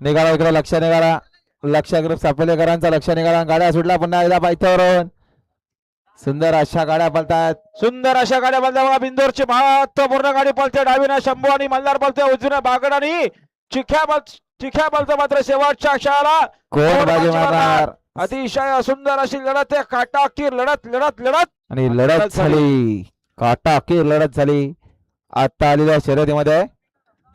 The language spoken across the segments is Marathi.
निघाला इकडे लक्ष निघाला लक्ष ग्रुप सापेलेकरांचा लक्ष निघाला गाड्या सुटला पुन्हा एकदा पायथ्यावरून सुंदर अशा गाड्या पळतात सुंदर अशा गाड्या पळतात बिंदोरची महत्वपूर्ण गाडी पळते डावीनं शंभू आणि मल्हार पळते उजवीनं बागड आणि चिख्या पळतो मात्र शेवटच्या क्षणाला कोण बाजी मारणार अतिशय सुंदर अशी लढत आहे काटाकीर लढत लढत लढत आणि लढत झाली काटाकीर लढत झाली आता आलेल्या शर्यतीमध्ये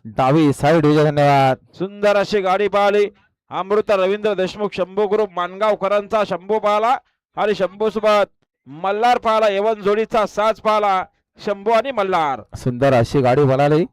डावी साईड विजय धन्यवाद सुंदर अशी गाडी पाहिली अमृता रवींद्र देशमुख शंभू ग्रुप मानगावकरांचा शंभू पाहला आणि शंभू सोबत मल्हार पाहला एवन जोडीचा साज पाहला शंभू आणि मल्हार सुंदर अशी गाडी पळाली